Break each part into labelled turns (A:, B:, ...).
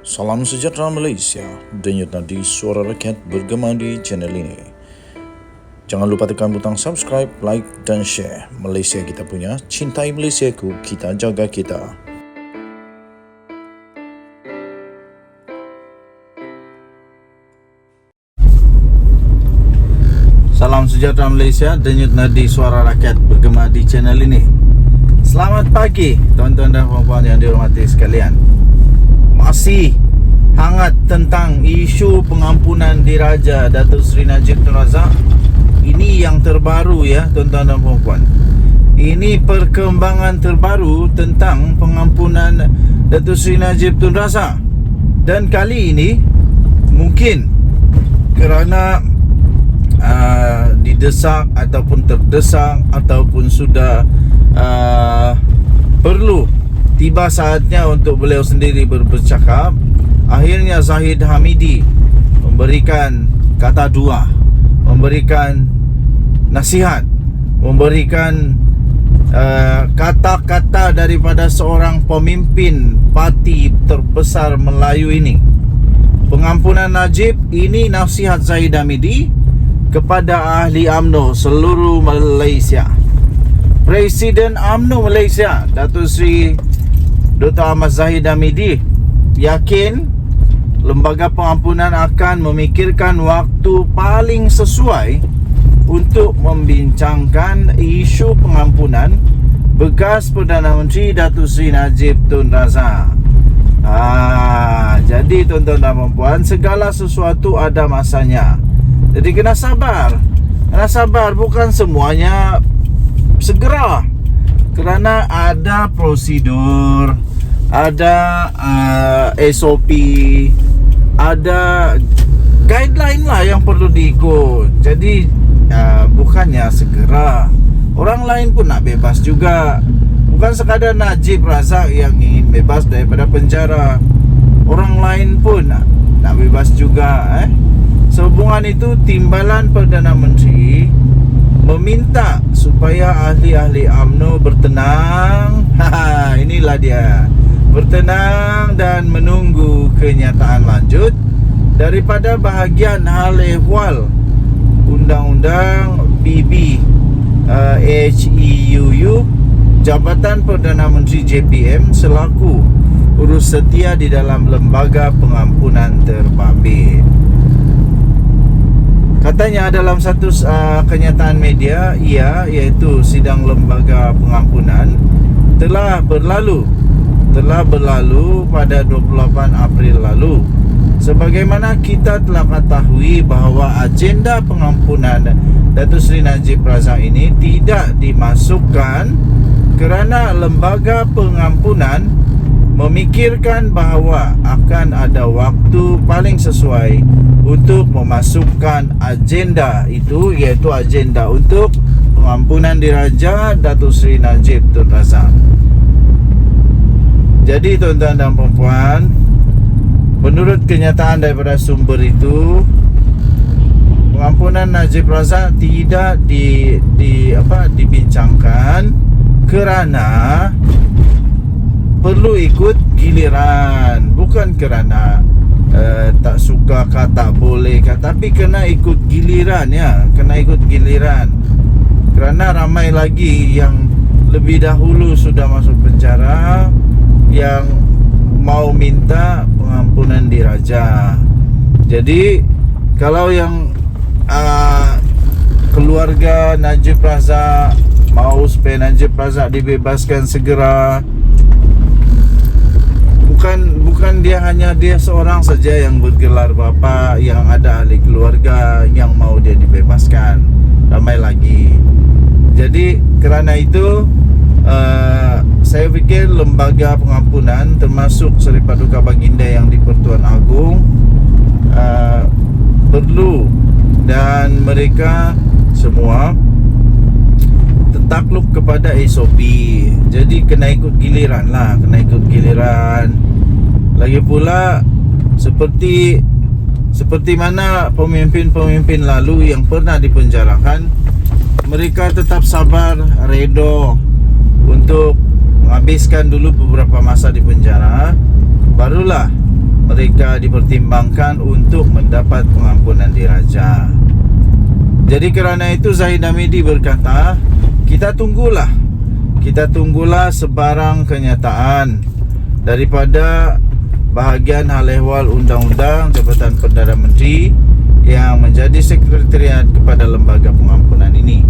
A: Salam sejahtera Malaysia, denyut nadi suara rakyat bergema di channel ini. Jangan lupa tekan butang subscribe, like dan share. Malaysia kita punya, cintai Malaysiaku, kita jaga kita. Salam sejahtera Malaysia, denyut nadi suara rakyat bergema di channel ini. Selamat pagi tuan-tuan dan puan-puan yang dihormati sekalian. Masih hangat tentang isu pengampunan diraja Datuk Seri Najib Tun Razak. Ini yang terbaru ya tuan-tuan dan puan-puan. Ini perkembangan terbaru tentang pengampunan Datuk Seri Najib Tun Razak. Dan kali ini mungkin kerana didesak ataupun terdesak ataupun sudah perlu tiba saatnya untuk beliau sendiri bercakap, akhirnya Zahid Hamidi memberikan kata dua, memberikan nasihat, memberikan kata-kata daripada seorang pemimpin parti terbesar Melayu ini. Pengampunan Najib ini nasihat Zahid Hamidi kepada ahli UMNO seluruh Malaysia. Presiden UMNO Malaysia Datuk Seri Dr. Ahmad Zahid Hamidi yakin lembaga pengampunan akan memikirkan waktu paling sesuai untuk membincangkan isu pengampunan bekas Perdana Menteri Datuk Seri Najib Tun Razak. Jadi tuan-tuan dan puan-puan, segala sesuatu ada masanya. Jadi kena sabar. Kena sabar, bukan semuanya segera. Kerana ada prosedur, ada SOP, ada guideline lah yang perlu diikut. Jadi bukannya segera. Orang lain pun nak bebas juga. Bukan sekadar Najib Razak yang ingin bebas daripada penjara. Orang lain pun nak bebas juga. Sehubungan itu, Timbalan Perdana Menteri meminta supaya ahli-ahli UMNO bertenang. Inilah dia, bertenang dan menunggu kenyataan lanjut daripada bahagian hal ehwal Undang-Undang BB HEUU Jabatan Perdana Menteri JPM selaku urus setia di dalam lembaga pengampunan terbabit. Katanya dalam satu kenyataan media, iaitu sidang lembaga pengampunan telah berlalu pada 28 April lalu. Sebagaimana kita telah ketahui bahawa agenda pengampunan Datuk Seri Najib Razak ini tidak dimasukkan kerana lembaga pengampunan memikirkan bahawa akan ada waktu paling sesuai untuk memasukkan agenda itu, iaitu agenda untuk pengampunan diraja Datuk Seri Najib Tun Razak. Jadi tuan-tuan dan puan-puan, menurut kenyataan daripada sumber itu, pengampunan Najib Razak tidak dibincangkan kerana perlu ikut giliran, bukan kerana tak suka ke tak boleh ke, tapi kena ikut giliran ya, kena ikut giliran. Kerana ramai lagi yang lebih dahulu sudah masuk penjara yang mau minta pengampunan diraja. Jadi kalau yang keluarga Najib Razak mau supaya Najib Razak dibebaskan segera, bukan dia seorang saja yang bergelar bapa, yang ada ahli keluarga yang mau dia dibebaskan, ramai lagi. Jadi kerana itu saya fikir lembaga pengampunan termasuk Seri Paduka Baginda yang di Pertuan Agong perlu, dan mereka semua takluk kepada SOP. Jadi kena ikut giliran lah, kena ikut giliran. Lagi pula seperti mana pemimpin-pemimpin lalu yang pernah dipenjarakan, mereka tetap sabar, redo untuk menghabiskan dulu beberapa masa di penjara, barulah mereka dipertimbangkan untuk mendapat pengampunan diraja. Jadi kerana itu Zahid Hamidi berkata, kita tunggulah sebarang kenyataan daripada bahagian hal ehwal undang-undang Jabatan Perdana Menteri yang menjadi sekretariat kepada lembaga pengampunan ini.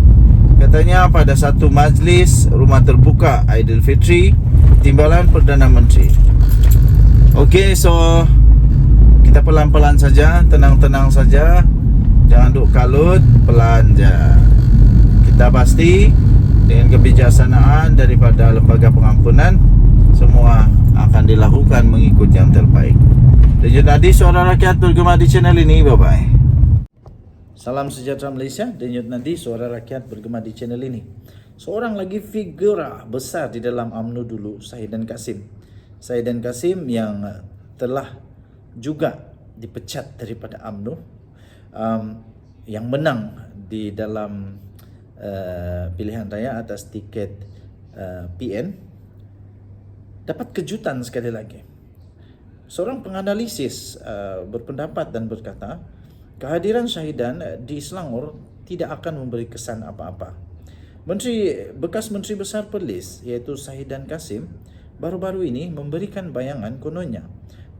A: Katanya pada satu majlis rumah terbuka Aidilfitri Timbalan Perdana Menteri. Okey, so kita pelan-pelan saja, tenang-tenang saja. Jangan duk kalut, pelan je. Kita pasti dengan kebijaksanaan daripada lembaga pengampunan, semua akan dilakukan mengikut yang terbaik. Denyut nadi suara rakyat bergema di channel ini. Bye-bye. Salam sejahtera Malaysia. Denyut nadi suara rakyat bergema di channel ini. Seorang lagi figura besar di dalam UMNO dulu, Sahidan Kasim. Sahidan Kasim yang telah juga dipecat daripada UMNO, yang menang di dalam pilihan raya atas tiket PN, dapat kejutan sekali lagi. Seorang penganalisis berpendapat dan berkata, kehadiran Sahidan di Selangor tidak akan memberi kesan apa-apa. Bekas Menteri Besar Perlis iaitu Sahidan Kasim baru-baru ini memberikan bayangan kononnya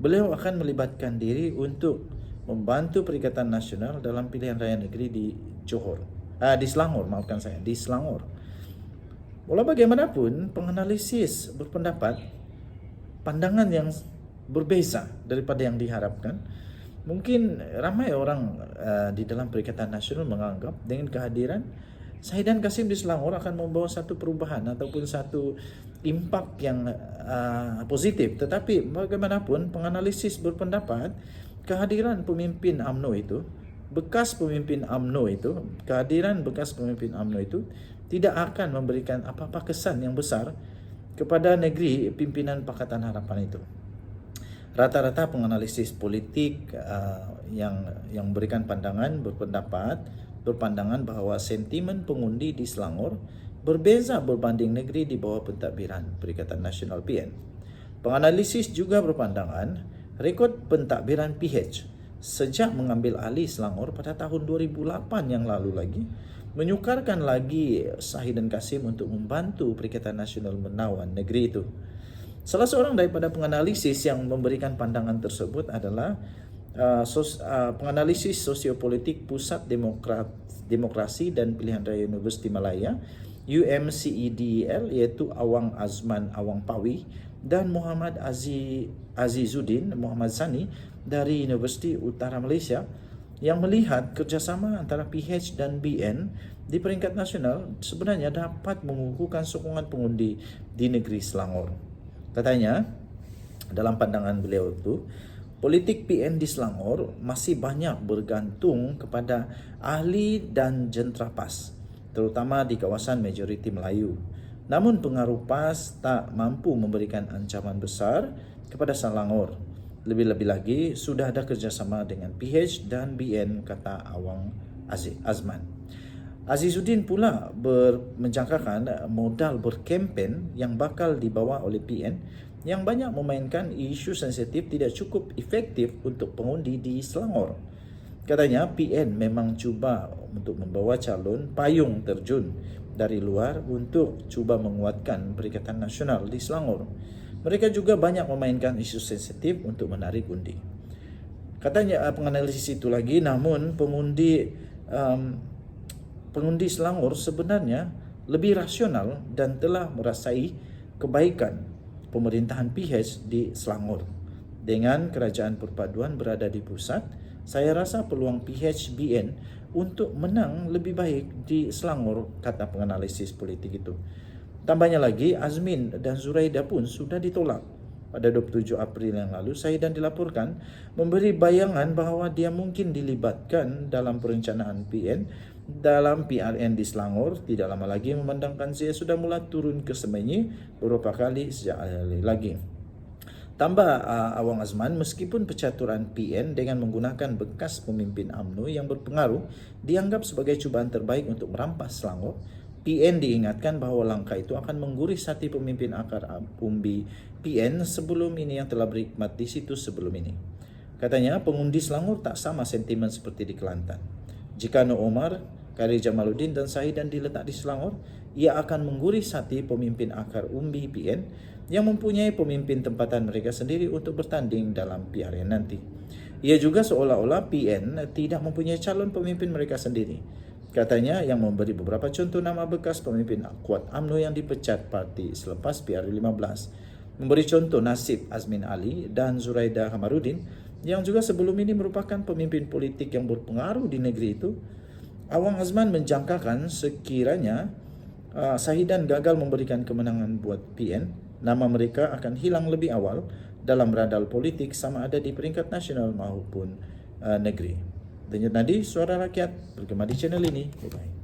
A: beliau akan melibatkan diri untuk membantu Perikatan Nasional dalam pilihan raya negeri di Selangor, di Selangor. Walau bagaimanapun, penganalisis berpendapat pandangan yang berbeza daripada yang diharapkan. Mungkin ramai orang di dalam Perikatan Nasional menganggap dengan kehadiran Sahidan Kasim di Selangor akan membawa satu perubahan ataupun satu impak yang positif. Tetapi bagaimanapun, penganalisis berpendapat kehadiran pemimpin UMNO itu, kehadiran bekas pemimpin UMNO itu tidak akan memberikan apa-apa kesan yang besar kepada negeri pimpinan Pakatan Harapan itu. Rata-rata penganalisis politik yang memberikan berpandangan bahawa sentimen pengundi di Selangor berbeza berbanding negeri di bawah pentadbiran Perikatan Nasional PN. Penganalisis juga berpandangan rekod pentadbiran PH sejak mengambil alih Selangor pada tahun 2008 yang lalu lagi menyukarkan lagi Sahidan Kasim untuk membantu Perikatan Nasional menawan negeri itu. Salah seorang daripada penganalisis yang memberikan pandangan tersebut adalah penganalisis sosiopolitik Pusat Demokrasi dan Pilihan Raya Universiti Malaya UMCEDEL, iaitu Awang Azman Awang Pawi dan Muhammad Azizuddin Muhammad Sani dari Universiti Utara Malaysia, yang melihat kerjasama antara PH dan BN di peringkat nasional sebenarnya dapat mengukuhkan sokongan pengundi di negeri Selangor. Katanya dalam pandangan beliau itu, politik PN di Selangor masih banyak bergantung kepada ahli dan jentera PAS, terutama di kawasan majoriti Melayu. Namun pengaruh PAS tak mampu memberikan ancaman besar kepada Selangor. Lebih-lebih lagi, sudah ada kerjasama dengan PH dan BN, kata Awang Azman. Azizuddin pula menjangkakan modal berkempen yang bakal dibawa oleh PN yang banyak memainkan isu sensitif tidak cukup efektif untuk pengundi di Selangor. Katanya PN memang cuba untuk membawa calon payung terjun dari luar untuk cuba menguatkan Perikatan Nasional di Selangor. Mereka juga banyak memainkan isu sensitif untuk menarik undi. Katanya penganalisis itu lagi, namun pengundi Selangor sebenarnya lebih rasional dan telah merasai kebaikan pemerintahan PH di Selangor. Dengan kerajaan perpaduan berada di pusat, saya rasa peluang PH-BN untuk menang lebih baik di Selangor, kata penganalisis politik itu. Tambahnya lagi, Azmin dan Zuraida pun sudah ditolak. Pada 27 April yang lalu, Sahidan dilaporkan memberi bayangan bahawa dia mungkin dilibatkan dalam perencanaan PN dalam PRN di Selangor. Tidak lama lagi memandangkan saya sudah mula turun ke Semenyi beberapa kali sejak lagi. Tambah Awang Azman, meskipun pencaturan PN dengan menggunakan bekas pemimpin UMNO yang berpengaruh dianggap sebagai cubaan terbaik untuk merampas Selangor, PN diingatkan bahawa langkah itu akan mengguris hati pemimpin akar umbi
B: PN sebelum ini yang telah berkhidmat di situ sebelum ini. Katanya pengundi Selangor tak sama sentimen seperti di Kelantan. Jika Nur Omar, Khairi Jamaluddin dan Sahidan diletak di Selangor, ia akan mengguris hati pemimpin akar umbi PN yang mempunyai pemimpin tempatan mereka sendiri untuk bertanding dalam PRN nanti. Ia juga seolah-olah PN tidak mempunyai calon pemimpin mereka sendiri. Katanya yang memberi beberapa contoh nama bekas pemimpin kuat UMNO yang dipecat parti selepas PR15. Memberi contoh nasib Azmin Ali dan Zuraida Hamarudin yang juga sebelum ini merupakan pemimpin politik yang berpengaruh di negeri itu. Awang Azman menjangkakan sekiranya Sahidan gagal memberikan kemenangan buat PN, nama mereka akan hilang lebih awal dalam radar politik sama ada di peringkat nasional maupun negeri. Denyut nadi suara rakyat bergema di channel ini. Bye-bye.